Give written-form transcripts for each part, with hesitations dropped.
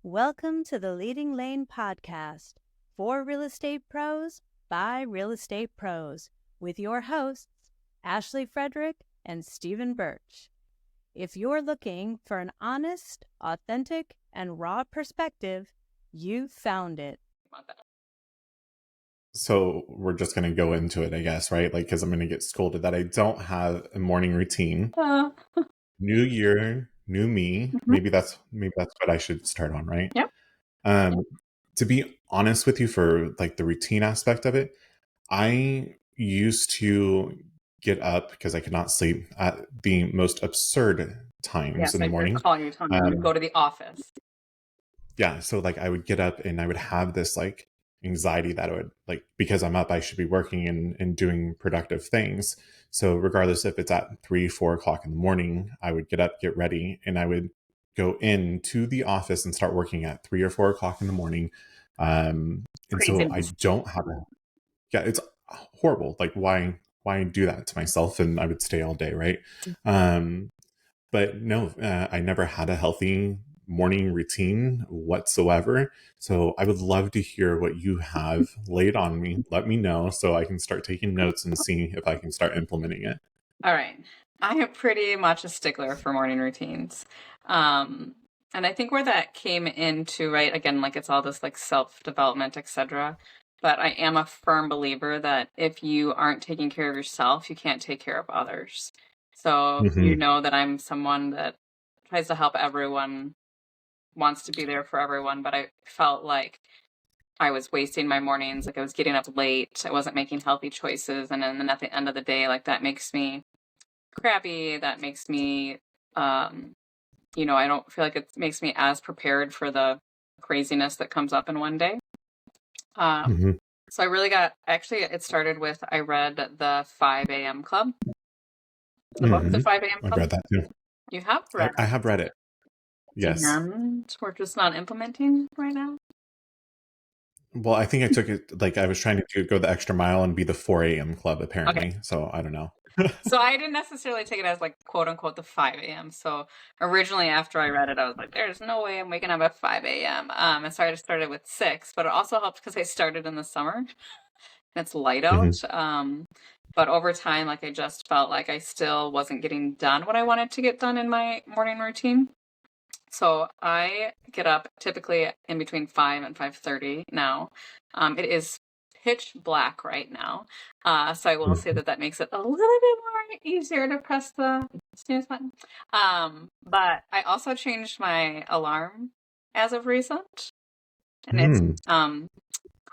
Welcome to the Leading Lane podcast for real estate pros by real estate pros with your hosts, Ashley Frederick and Stephen Birch. If you're looking for an honest, authentic, and raw perspective, you found it. So we're just going to go into it, I guess, right? Like, because I'm going to get scolded that I don't have a morning routine. New year, new me. Mhm. Maybe that's what I should start on, right? Yep. To be honest with you, for like the routine aspect of it, I used to get up because I could not sleep at the most absurd times in the morning. Call you, telling you to go to the office. Yeah, so like I would get up and I would have this like anxiety that I would like, because I'm up, I should be working and doing productive things. So regardless if it's at 3-4 o'clock in the morning, I would get up, get ready, and I would go into the office and start working at 3 or 4 o'clock in the morning. And so I don't have a, yeah, it's horrible. Like why do that to myself? And I would stay all day, right? But no, I never had a healthy morning routine whatsoever. So I would love to hear what you have laid on me. Let me know so I can start taking notes and see if I can start implementing it. All right. I am pretty much a stickler for morning routines. And I think where that came into, right, again, like it's all this like self-development, etc. But I am a firm believer that if you aren't taking care of yourself, you can't take care of others. So you know that I'm someone that tries to help everyone, wants to be there for everyone, but I felt like I was wasting my mornings. Like I was getting up late. I wasn't making healthy choices. And then at the end of the day, like that makes me crappy. That makes me, I don't feel like it makes me as prepared for the craziness that comes up in one day. So I really it started with, I read the 5 a.m. Club. The book, The 5 a.m. Club. I've read that too. You have read I have read it. Yes. And we're just not implementing right now. Well, I think I took it, like I was trying to go the extra mile and be the 4 a.m. club, apparently. Okay. So I don't know. So I didn't necessarily take it as like quote unquote the 5 a.m. So originally after I read it, I was like, there's no way I'm waking up at 5 a.m. And so I just started with 6, but it also helped because I started in the summer and it's light out. But over time, like I just felt like I still wasn't getting done what I wanted to get done in my morning routine. So I get up typically in between 5 and 5:30 now. It is pitch black right now. So I will say that makes it a little bit more easier to press the snooze button. But I also changed my alarm as of recent. And it's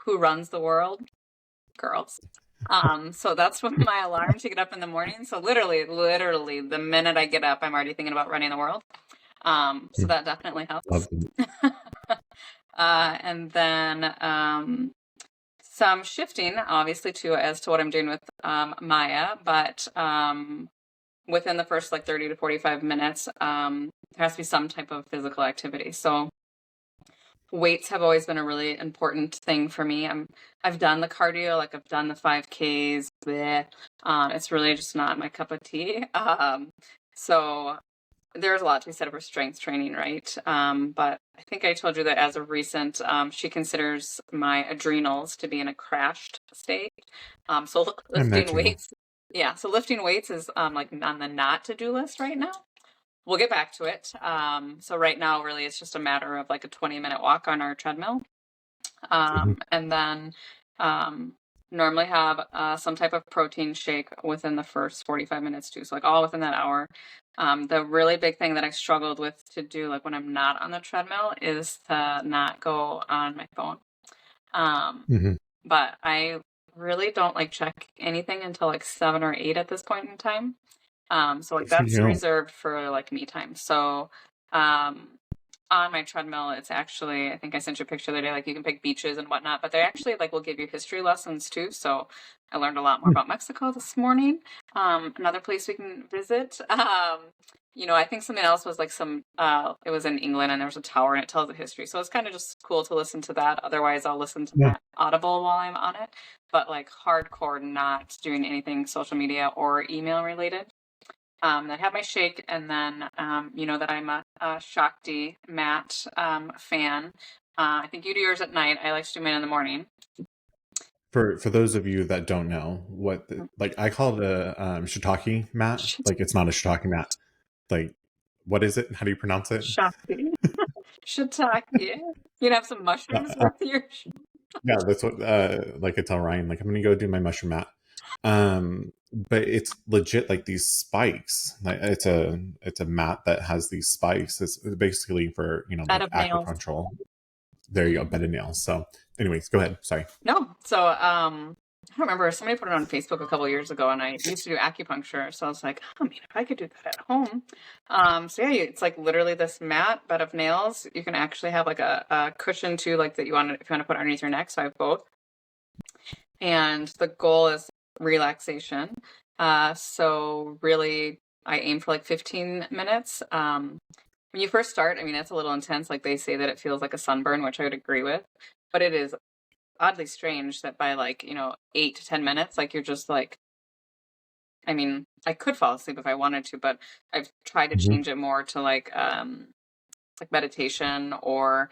who runs the world? Girls. So that's what my alarm to get up in the morning. So literally the minute I get up, I'm already thinking about running the world. So that definitely helps. And then some shifting, obviously, too, as to what I'm doing with Maya. But within the first 30 to 45 minutes, there has to be some type of physical activity. So weights have always been a really important thing for me. I've done the cardio, like I've done the 5Ks. It's really just not my cup of tea. So there's a lot to be said for strength training, right? But I think I told you that as of recent, she considers my adrenals to be in a crashed state. So lifting weights, so lifting weights is like on the not to do list right now. We'll get back to it. So right now, really, it's just a matter of like a 20-minute walk on our treadmill, and then normally have some type of protein shake within the first 45 minutes too. So like all within that hour. The really big thing that I struggled with to do, like when I'm not on the treadmill, is to not go on my phone. But I really don't check anything until 7 or 8 at this point in time. So that's reserved for me time. So on my treadmill, it's actually, I think I sent you a picture the other day, you can pick beaches and whatnot, but they actually will give you history lessons too. So I learned a lot more about Mexico this morning. Another place we can visit. I think something else was it was in England and there was a tower and it tells the history. So it's kind of just cool to listen to that. Otherwise I'll listen to that Audible while I'm on it, but hardcore not doing anything social media or email related. I have my shake, and then you know that I'm a Shakti mat fan. I think you do yours at night. I like to do mine in the morning. For those of you that don't know what, like I call it a shiitake mat. Like it's not a shiitake mat. Like, what is it? How do you pronounce it? Shakti. Shiitake. You can have some mushrooms with your. Yeah, that's what like I tell Ryan, like I'm gonna go do my mushroom mat. But it's legit like these spikes. Like it's a mat that has these spikes. It's basically for, you know, Bed like of nails. acupuncture. There you go, bed of nails. So anyways, go ahead. Sorry. No. So I don't remember. Somebody put it on Facebook a couple years ago, and I used to do acupuncture. So I was like, I mean, if I could do that at home. So yeah, it's like literally this mat, bed of nails. You can actually have like a cushion too, like that you want to, if you want to put underneath your neck. So I have both. And the goal is relaxation. So really, I aim for like 15 minutes. When you first start, I mean, it's a little intense. Like they say that it feels like a sunburn, which I would agree with. But it is oddly strange that by like, you know, 8 to 10 minutes, like you're just like, I mean, I could fall asleep if I wanted to, but I've tried to change it more to like meditation, or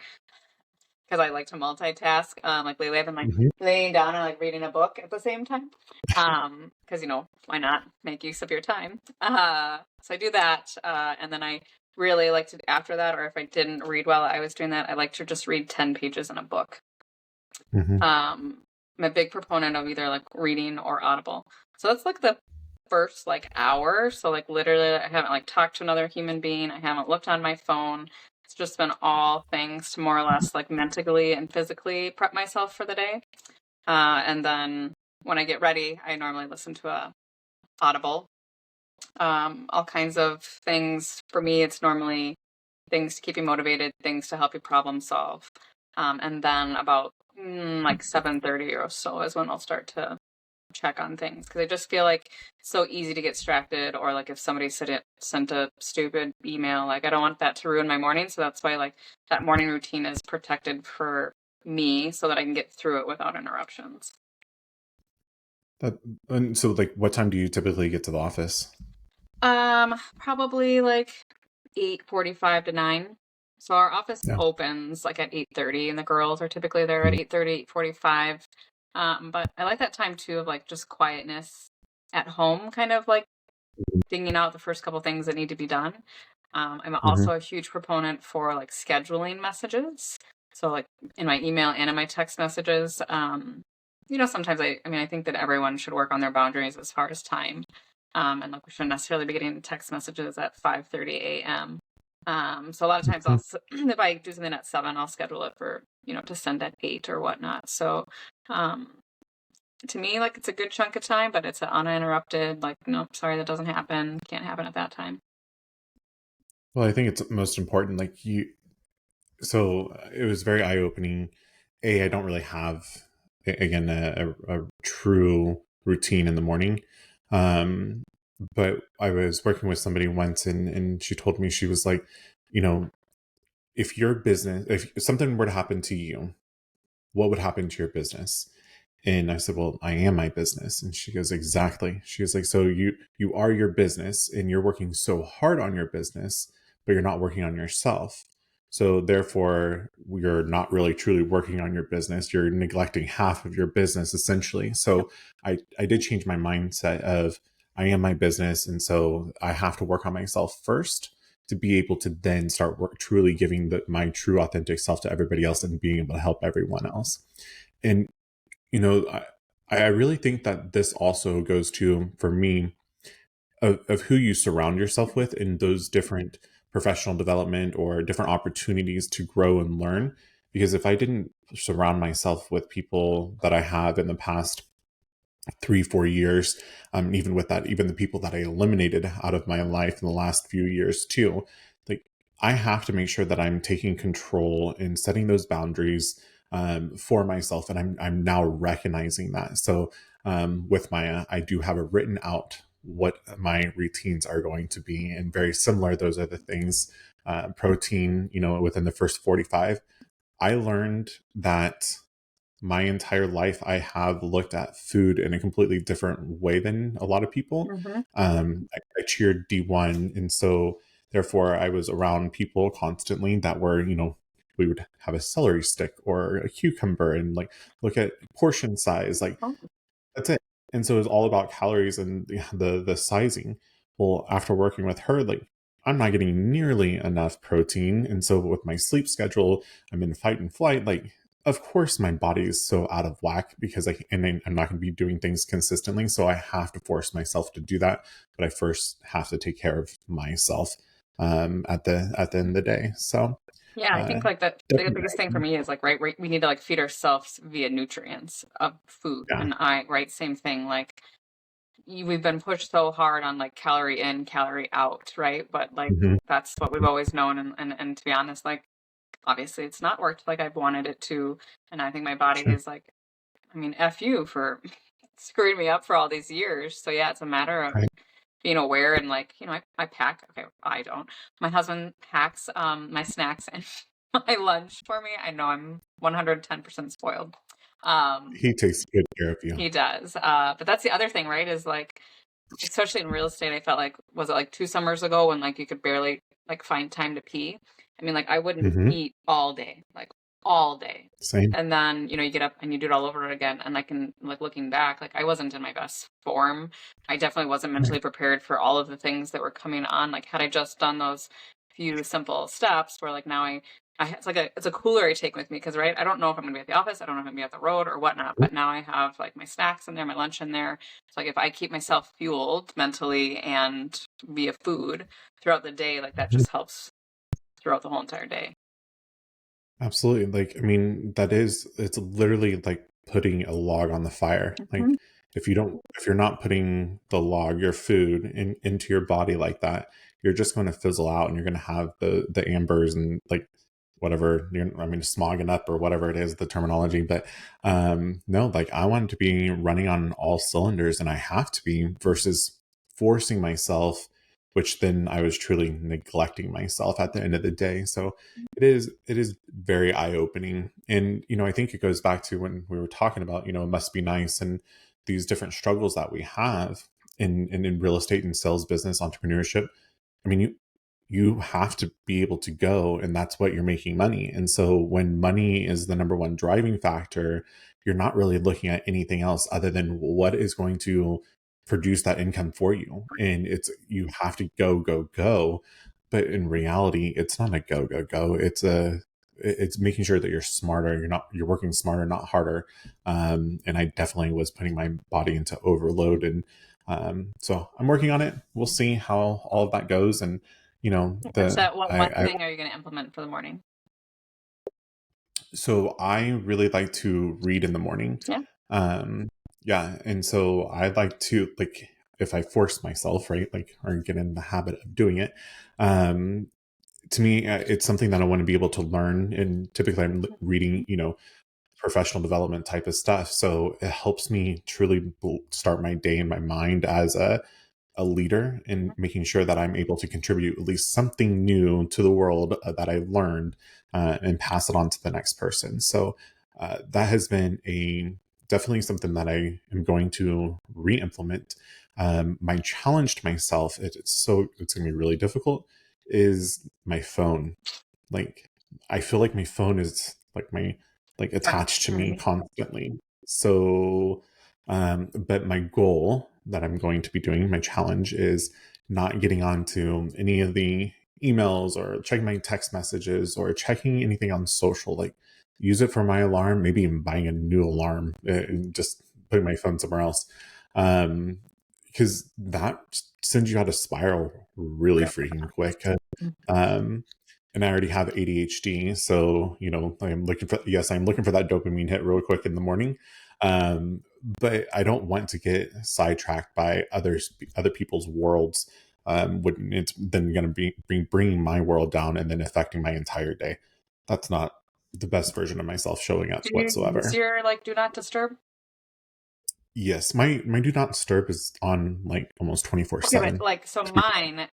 because I like to multitask. Like lately I've been like laying down and like reading a book at the same time. Because, you know, why not make use of your time? So I do that. And then I really like to, after that, or if I didn't read while I was doing that, I like to just read 10 pages in a book. I'm a big proponent of either like reading or Audible. So that's like the first like hour. So like literally I haven't like talked to another human being. I haven't looked on my phone. It's just been all things to more or less like mentally and physically prep myself for the day. And then when I get ready, I normally listen to a Audible. All kinds of things. For me, it's normally things to keep you motivated, things to help you problem solve. And then about like 7:30 or so is when I'll start to check on things, because I just feel like it's so easy to get distracted, or like if somebody sent a stupid email, like I don't want that to ruin my morning. So that's why like that morning routine is protected for me so that I can get through it without interruptions. And so like what time do you typically get to the office? Probably like 8:45 to 9. So our office Yeah. opens like at 8:30, and the girls are typically there at 8:30, 8:45. But I like that time too of like just quietness at home, kind of like dinging out the first couple things that need to be done. I'm also a huge proponent for like scheduling messages. So like in my email and in my text messages, you know, sometimes I mean, I think that everyone should work on their boundaries as far as time. And like we shouldn't necessarily be getting text messages at 5:30 a.m. So a lot of times if I do something at 7, I'll schedule it for, you know, to send at 8 or whatnot. So, to me, like it's a good chunk of time, but it's uninterrupted. Like, nope, sorry, that doesn't happen. Can't happen at that time. Well, I think it's most important. Like so it was very eye opening. I don't really have, again, a true routine in the morning. But I was working with somebody once, and she told me, she was like, you know, if something were to happen to you, what would happen to your business? And I said, well, I am my business. And she goes, exactly. She was like, so you are your business, and you're working so hard on your business, but you're not working on yourself. So therefore, you're not really truly working on your business. You're neglecting half of your business, essentially. So I did change my mindset of, I am my business. And so I have to work on myself first to be able to then start truly giving my true authentic self to everybody else, and being able to help everyone else. And, you know, I really think that this also goes to, for me, of who you surround yourself with in those different professional development or different opportunities to grow and learn. Because if I didn't surround myself with people that I have in the past 3-4 years, even with that, even the people that I eliminated out of my life in the last few years too, like I have to make sure that I'm taking control and setting those boundaries for myself. And I'm now recognizing that. So with Maya, I do have it written out what my routines are going to be, and very similar. Those are the things, protein, you know, within the first 45. I learned that my entire life, I have looked at food in a completely different way than a lot of people. Mm-hmm. I cheered D1. And so therefore I was around people constantly that were, we would have a celery stick or a cucumber and like look at portion size. Like Oh. that's it. And so it was all about calories and the sizing. Well, after working with her, like I'm not getting nearly enough protein. And so with my sleep schedule, I'm in fight and flight. Like, of course, my body is so out of whack because I'm not going to be doing things consistently. So I have to force myself to do that. But I first have to take care of myself at the end of the day. So Yeah, I think like that the definitely, biggest thing for me is like, right, we need to like feed ourselves via nutrients of food. yeah. And right, same thing. Like we've been pushed so hard on like calorie in, calorie out, right? But like Mhm. that's what we've always known. And to be honest, like obviously it's not worked like I've wanted it to. And I think my body Sure. is like, I mean, F you for screwing me up for all these years. So yeah, it's a matter of Right. being aware and like, I pack, okay, I don't. My husband packs my snacks and my lunch for me. I know I'm 110% spoiled. He takes good care of you. He does. But that's the other thing, right? Is like, especially in real estate, I felt like, was it like 2 summers ago when like you could barely like find time to pee? I mean, like I wouldn't Hmm. eat all day, like all day. Same. And then, you get up and you do it all over again. And like, like looking back, like I wasn't in my best form. I definitely wasn't Right. mentally prepared for all of the things that were coming on. Like had I just done those few simple steps where like now it's a cooler I take with me because right, I don't know if I'm gonna be at the office, I don't know if I'm gonna be at the road or whatnot, but now I have like my snacks in there, my lunch in there. So like if I keep myself fueled mentally and via food throughout the day, like that Mhm. just helps throughout the whole entire day. Absolutely. Like, I mean, it's literally like putting a log on the fire. Mhm. Like, if you're not putting the log, your food into your body like that, you're just going to fizzle out and you're going to have the ambers and like whatever, smogging up or whatever it is, the terminology. But no, like I want to be running on all cylinders and I have to be versus forcing myself, which then I was truly neglecting myself at the end of the day. So it is very eye-opening. And I think it goes back to when we were talking about it must be nice and these different struggles that we have in real estate and sales business entrepreneurship. I mean, you have to be able to go, and that's what you're making money. And so when money is the number one driving factor, you're not really looking at anything else other than what is going to produce that income for you. And you have to go. But in reality, it's not a go. It's making sure that you're smarter. You're working smarter, not harder. And I definitely was putting my body into overload. And so I'm working on it. We'll see how all of that goes. And What's that one I thing are you going to implement for the morning? so I really like to read in the morning. Yeah. Um, yeah, and so I like to like if I force myself, right, like or get in the habit of doing it. Um, to me, it's something that I want to be able to learn, and typically I'm reading, professional development type of stuff. So it helps me truly start my day in my mind as a leader and making sure that I'm able to contribute at least something new to the world that I learned and pass it on to the next person. So that has been a definitely something that I am going to re-implement. My challenge to myself, it's going to be really difficult, is my phone. Like I feel like my phone is like attached to me Right. constantly. So but my goal that I'm going to be doing, my challenge is not getting onto any of the emails or checking my text messages or checking anything on social. Like use it for my alarm, maybe even buying a new alarm and just putting my phone somewhere else. Because that sends you out a spiral really freaking quick. Um, and I already have ADHD, so I'm looking for that dopamine hit real quick in the morning. But I don't want to get sidetracked by other people's worlds. When it's then going to be bringing my world down and then affecting my entire day. That's not the best version of myself showing up Do you use whatsoever. your like do not disturb? Yes, my do not disturb is on like almost Okay, but 24/7. like so mine,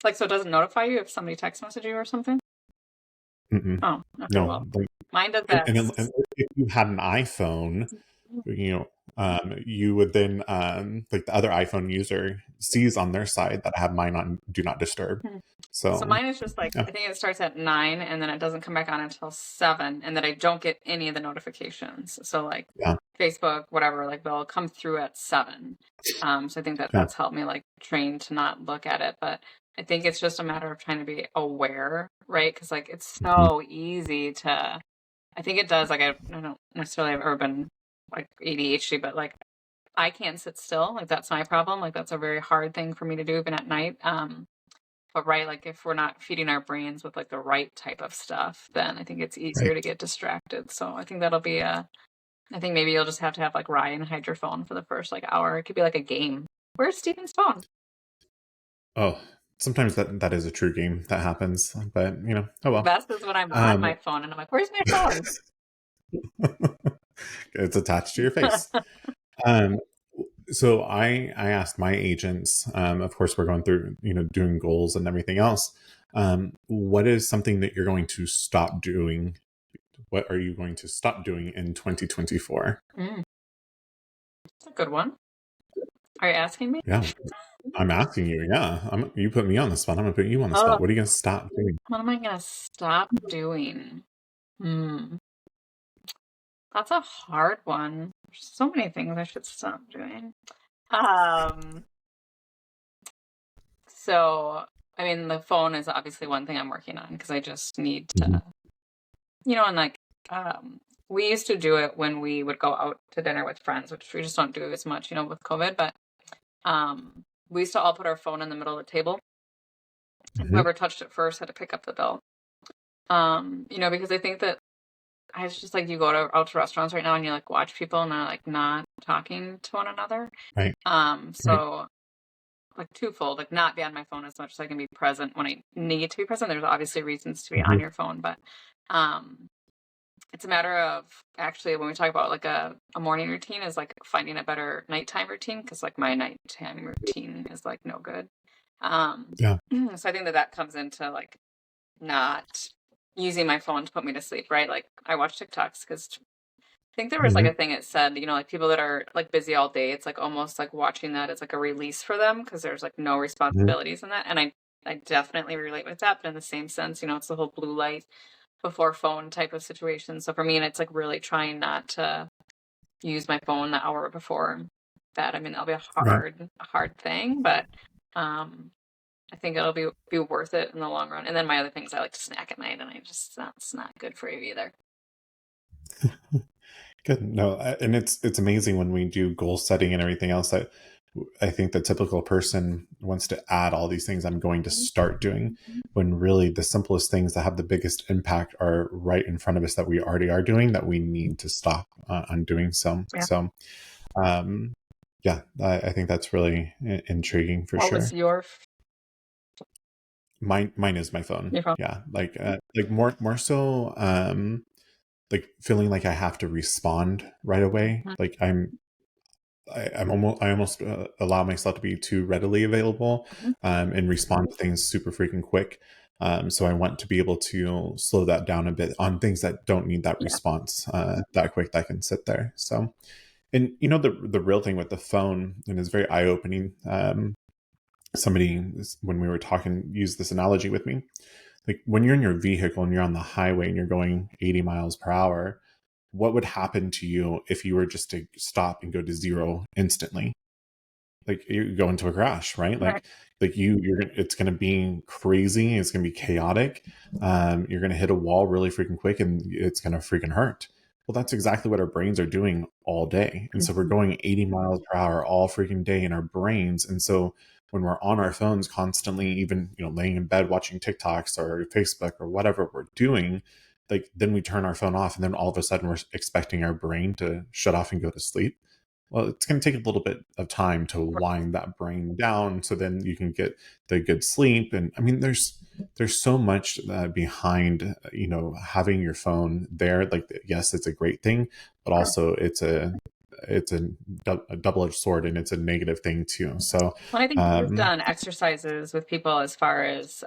like so it doesn't notify you if somebody text message you or something? Oh, okay. No, Well, like, mine does and that. if you had an iPhone, you know, you would then, like the other iPhone user sees on their side that I have mine on Do Not Disturb. So So mine is just like, yeah, I think it starts at 9 and then it doesn't come back on until 7, and then I don't get any of the notifications. So like yeah, Facebook, whatever, like they'll come through at 7. So I think that yeah, that's helped me like train to not look at it. But I think it's just a matter of trying to be aware, right? Because like it's mhm, so easy to, I think it does. Like I don't necessarily have ever been like ADHD, but like I can't sit still. Like that's my problem. Like that's a very hard thing for me to do even at night. But right, like if we're not feeding our brains with like the right type of stuff, then I think it's easier right. to get distracted. So I think that'll be I think maybe you'll just have to have like Ryan hide your phone for the first like hour. It could be like a game. Where's Steven's phone? Oh, sometimes that is a true game that happens, but oh The well. best is when I'm on Um, my phone and I'm like, where's my phone? it's attached to your face. Um, so I asked my agents, of course we're going through, doing goals and everything else. What is something that you're going to stop doing? What are you going to stop doing in 2024? That's a good one. Are you asking me? Yeah, I'm asking you. Yeah, you put me on the spot. I'm gonna put you on the Oh, spot. What are you gonna stop doing? what am I gonna stop doing? Hmm. That's a hard one. There's so many things I should stop doing. Um, so I mean the phone is obviously one thing I'm working on because I just need Mhm. to, and like we used to do it when we would go out to dinner with friends, which we just don't do as much, with COVID, but we used to all put our phone in the middle of the table. And Mhm. whoever touched it first had to pick up the bill. Because I think that it's just like you go out to restaurants right now and you like watch people and they're like not talking to one another. Right. Right. So like twofold, like not be on my phone as much so I can be present when I need to be present. There's obviously reasons to be Mhm. on your phone, but um it's a matter of actually when we talk about like a morning routine is like finding a better nighttime routine because like my nighttime routine is like no good. Yeah. So I think that comes into like not using my phone to put me to sleep, right? Like I watch TikToks because I think there was like Mhm. a thing it said, like people that are like busy all day, it's like almost like watching that as like a release for them because there's like no Mhm. responsibilities in that. And I definitely relate with that, but in the same sense, it's the whole blue light before phone type of situation. So for me, and it's like really trying not to use my phone the hour before that. I mean, that'll be a Right. hard thing, but um I think it'll be worth it in the long run. And then my other things, I like to snack at night, and that's not good for you either. Good. No, and it's amazing when we do goal setting and everything else that I think the typical person wants to add all these things I'm going to start doing when really the simplest things that have the biggest impact are right in front of us that we already are doing that we need to stop on doing so. Yeah. So, um, yeah, I think that's really intriguing for What was sure. your Mine is my phone. phone? Yeah, like more so, like feeling like I have to respond right away. Mhm. Like I almost allow myself to be too readily available, Mhm. and respond to things super freaking quick. So I want to be able to slow that down a bit on things that don't need that Yeah. response that quick that can sit there. So, and the real thing with the phone, and it's very eye opening. Somebody when we were talking used this analogy with me. Like when you're in your vehicle and you're on the highway and you're going 80 miles per hour, what would happen to you if you were just to stop and go to zero instantly? Like you go into a crash, right? Right. Like it's going to be crazy. It's going to be chaotic. You're going to hit a wall really freaking quick and it's going to freaking hurt. Well, that's exactly what our brains are doing all day. And so we're Mhm. going 80 miles per hour all freaking day in our brains. And so when we're on our phones constantly, even, laying in bed watching TikToks or Facebook or whatever we're doing, like then we turn our phone off and then all of a sudden we're expecting our brain to shut off and go to sleep. Well, it's going to take a little bit of time to wind that brain down so then you can get the good sleep. And I mean, there's so much behind having your phone there. Like, yes, it's a great thing, but also it's a double-edged sword, and it's a negative thing too. So Well, I think you've um done exercises with people as far as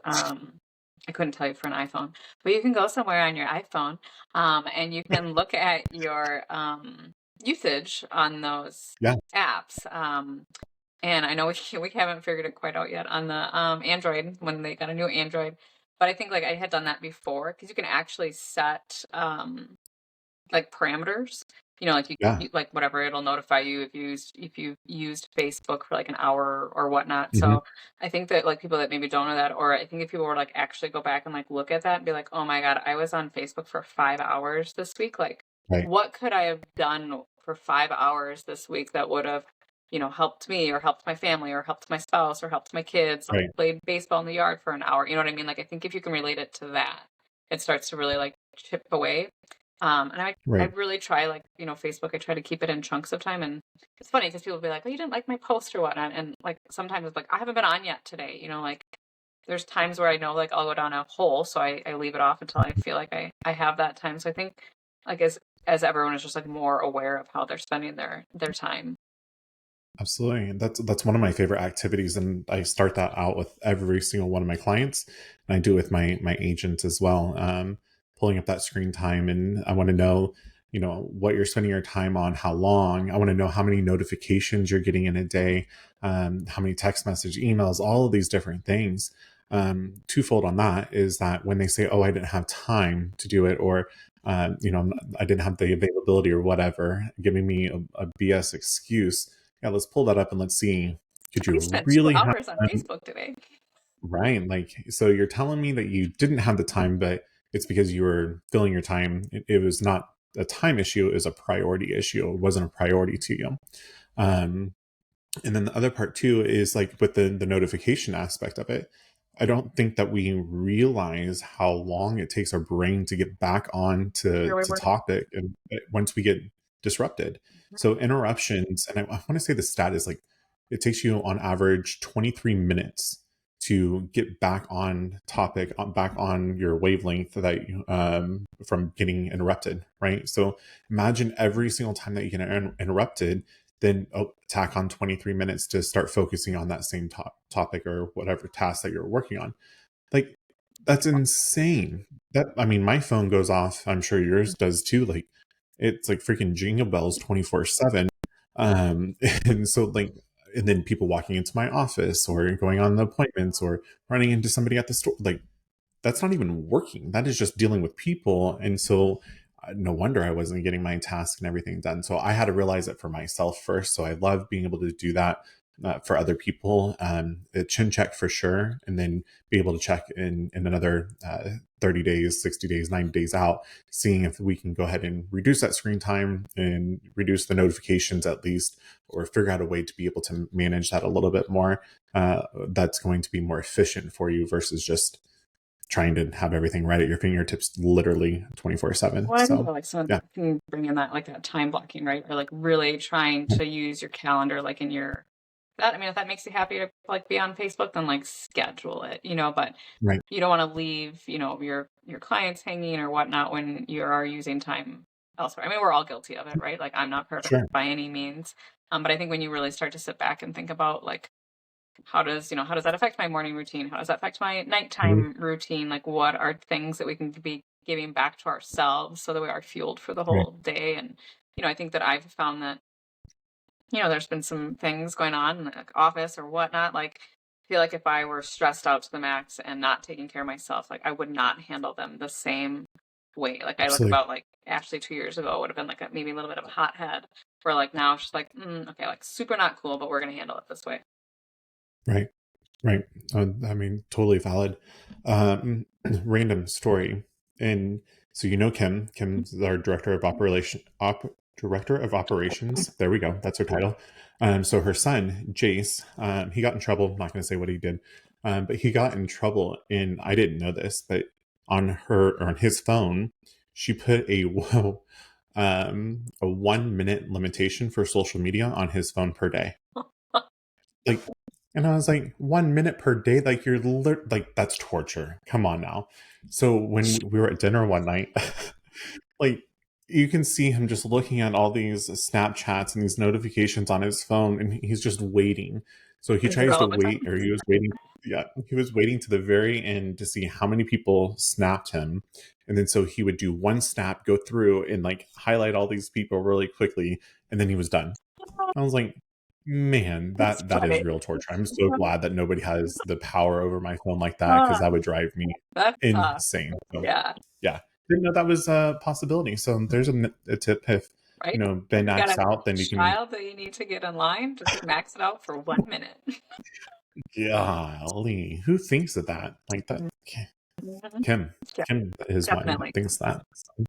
I couldn't tell you for an iPhone, but you can go somewhere on your iPhone, and you can look at your usage on those Yeah. apps. And I know we haven't figured it quite out yet on the Android when they got a new Android, but I think like I had done that before because you can actually set like parameters. Like Yeah. like whatever, it'll notify you if you used Facebook for like an hour or whatnot. Hmm. So I think that like people that maybe don't know that, or I think if people were like actually go back and like look at that and be like, oh my God, I was on Facebook for 5 hours this week. Like, Right. what could I have done for 5 hours this week that would have, helped me or helped my family or helped my spouse or helped my kids, or Right. played baseball in the yard for an hour. You know what I mean? Like, I think if you can relate it to that, it starts to really like chip away. And I Right. really try, like, Facebook, I try to keep it in chunks of time. And it's funny because people will be like, oh, you didn't like my post or whatnot. And like, sometimes it's like, I haven't been on yet today, like there's times where I know like I'll go down a hole. So I leave it off until I feel like I have that time. So I think like as everyone is just like more aware of how they're spending their time. Absolutely. And that's one of my favorite activities. And I start that out with every single one of my clients. And I do it with my agents as well. Pulling up that screen time. And I want to know, what you're spending your time on, how long. I want to know how many notifications you're getting in a day, how many text message, emails, all of these different things. Twofold on that is that when they say, oh, I didn't have time to do it, or I didn't have the availability or whatever, giving me a BS excuse. Yeah, let's pull that up and let's see. Could I you spent two really have hours on time? Facebook today. Right. Like, so you're telling me that you didn't have the time, but it's because you were filling your time. It was not a time issue, it was a priority issue. It wasn't a priority to you. Um, and then the other part too is like with the notification aspect of it. I don't think that we realize how long it takes our brain to get back on Here we to were. topic, and once we get disrupted. So interruptions, and I want to say the stat is like it takes you on average 23 minutes to get back on topic, back on your wavelength that you, from getting interrupted, right? So imagine every single time that you get interrupted, then tack on 23 minutes to start focusing on that same topic or whatever task that you're working on. Like, that's insane. I mean, my phone goes off. I'm sure yours does too. Like, it's like freaking jingle bells 24/7. And so like, and then people walking into my office or going on the appointments or running into somebody at the store. Like, that's not even working. That is just dealing with people. And so no wonder I wasn't getting my task and everything done. So I had to realize it for myself first. So I love being able to do that for other people. A chin check for sure. And then be able to check in another 30 days, 60 days, 90 days out, seeing if we can go ahead and reduce that screen time and reduce the notifications at least, or figure out a way to be able to manage that a little bit more. That's going to be more efficient for you versus just trying to have everything right at your fingertips literally 24/7. Well, I think So like some yeah. can bring in that like that time blocking, right? Or like really trying to use your calendar like in your that I mean if that makes you happy to like be on Facebook, then like schedule it, but Right. you don't want to leave, your clients hanging or whatnot when you are using time elsewhere. I mean, we're all guilty of it, right? Like I'm not perfect Sure. by any means. But I think when you really start to sit back and think about like how does that affect my morning routine? How does that affect my Mhm. nighttime routine? Like what are things that we can be giving back to ourselves so that we are fueled for the Right. whole day? And, I think that I've found that, there's been some things going on in the office or whatnot. Like I feel like if I were stressed out to the max and not taking care of myself, like I would not handle them the same way. Like I look Absolutely. about like Ashley 2 years ago would have been like maybe a little bit of a hothead. Where like now she's like, okay, like super not cool, but we're gonna handle it this way. Right. Right. I mean, totally valid. Random story. And so Kim. Kim's our director of operations. There we go. That's her title. So her son Jace, he got in trouble. I'm not going to say what he did, but he got in trouble, and I didn't know this, but on his phone, she put a 1 minute limitation for social media on his phone per day. Like, and I was like, 1 minute per day? Like, like, that's torture. Come on now. So when we were at dinner one night, like, you can see him just looking at all these Snapchats and these notifications on his phone, and he's just waiting. So he Is it tries all to the time? wait, or he was waiting. Yeah, he was waiting to the very end to see how many people snapped him. And then so he would do one snap, go through and like highlight all these people really quickly, and then he was done. I was like, man, That's that is funny. real torture. I'm so glad that nobody has the power over my phone like that, because that would drive me That's insane. So, yeah, yeah, didn't know that was a possibility. So there's a tip. If right. Ben You got acts a out, then you can. child that you need to get in line. Just max it out for 1 minute. Golly, who thinks of that? Like that, Mhm. Kim, Yeah, his wife, definitely. thinks that. Cool.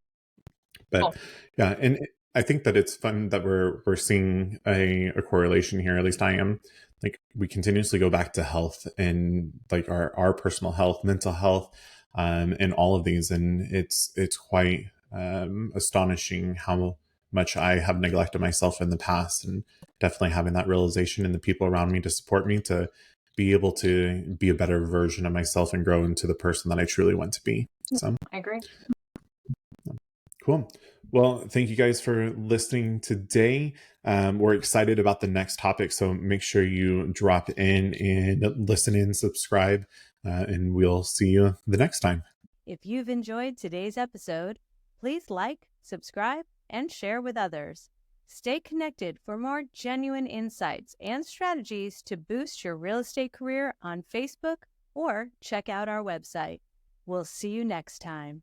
But yeah, and I think that it's fun that we're seeing a correlation here. At least I am. Like, we continuously go back to health and like our personal health, mental health, and all of these, and it's quite astonishing how much I have neglected myself in the past, and definitely having that realization and the people around me to support me to be able to be a better version of myself and grow into the person that I truly want to be. So I agree. cool. Well, thank you guys for listening today. We're excited about the next topic, so make sure you drop in and listen in, subscribe, and we'll see you the next time. If you've enjoyed today's episode, please like, subscribe, and share with others. Stay connected for more genuine insights and strategies to boost your real estate career on Facebook, or check out our website. We'll see you next time.